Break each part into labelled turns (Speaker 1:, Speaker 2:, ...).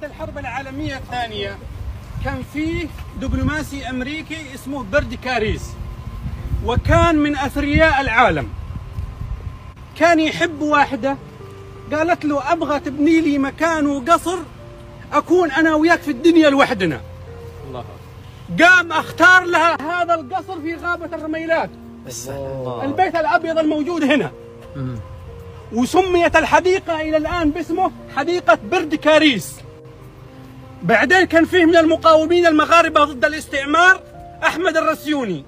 Speaker 1: الحرب العالمية الثانية كان فيه دبلوماسي أمريكي اسمه برد كاريس، وكان من أثرياء العالم. كان يحب واحدة، قالت له أبغى تبني لي مكان وقصر أكون أنا وياك في الدنيا لوحدنا. الله. قام اختار لها هذا القصر في غابة الرميلات، البيت الأبيض الموجود هنا. وسميت الحديقة إلى الآن باسمه حديقة برد كاريس. بعدين كان فيه من المقاومين المغاربة ضد الاستعمار أحمد الرسيوني،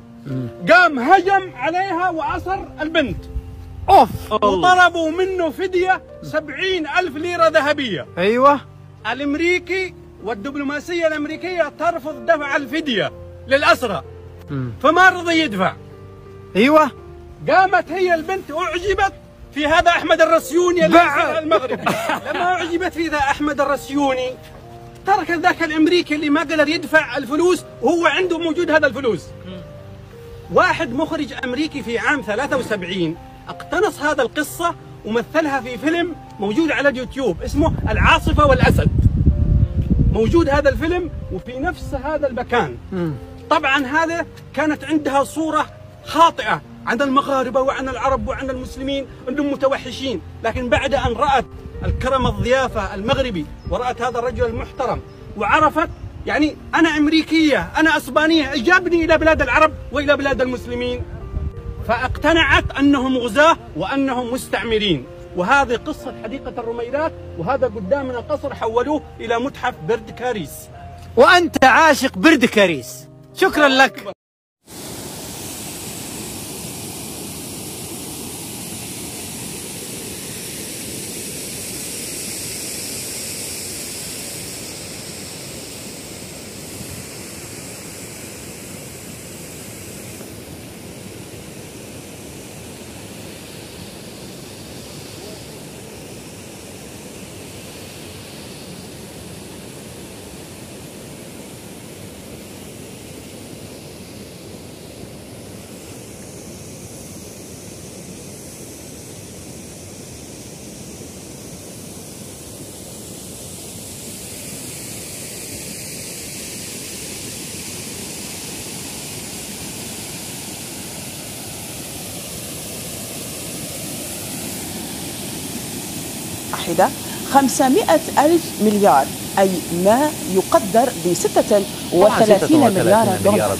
Speaker 1: قام هجم عليها وأسر البنت. وطلبوا منه فدية 70,000 ليرة ذهبية.
Speaker 2: أيوة.
Speaker 1: الأمريكي والدبلوماسية الأمريكية ترفض دفع الفدية للأسرى، فما رضي يدفع.
Speaker 2: أيوة.
Speaker 1: قامت هي البنت أعجبت في هذا أحمد الرسيوني المغربي. لما أعجبت في ذا أحمد الرسيوني ترك ذاك الأمريكي اللي ما قدر يدفع الفلوس وهو عنده موجود هذا الفلوس. واحد مخرج أمريكي في عام 73 اقتنص هذا القصة ومثلها في فيلم موجود على اليوتيوب اسمه العاصفة والأسد. موجود هذا الفيلم وفي نفس هذا المكان. طبعا هذا كانت عندها صورة خاطئة عن المغاربة وعن العرب وعن المسلمين أنهم متوحشين، لكن بعد أن رأت الكرم الضيافة المغربي ورأت هذا الرجل المحترم وعرفت يعني أنا أمريكية أنا أسبانية، جابني إلى بلاد العرب وإلى بلاد المسلمين، فاقتنعت أنهم غزاة وأنهم مستعمرين. وهذه قصة حديقة الرميلات، وهذا قدامنا قصر حولوه إلى متحف برد كاريس.
Speaker 2: وأنت عاشق برد كاريس، شكرا لك.
Speaker 3: واحدة 500,000 مليار، أي ما يقدر ب 36 مليار دولار.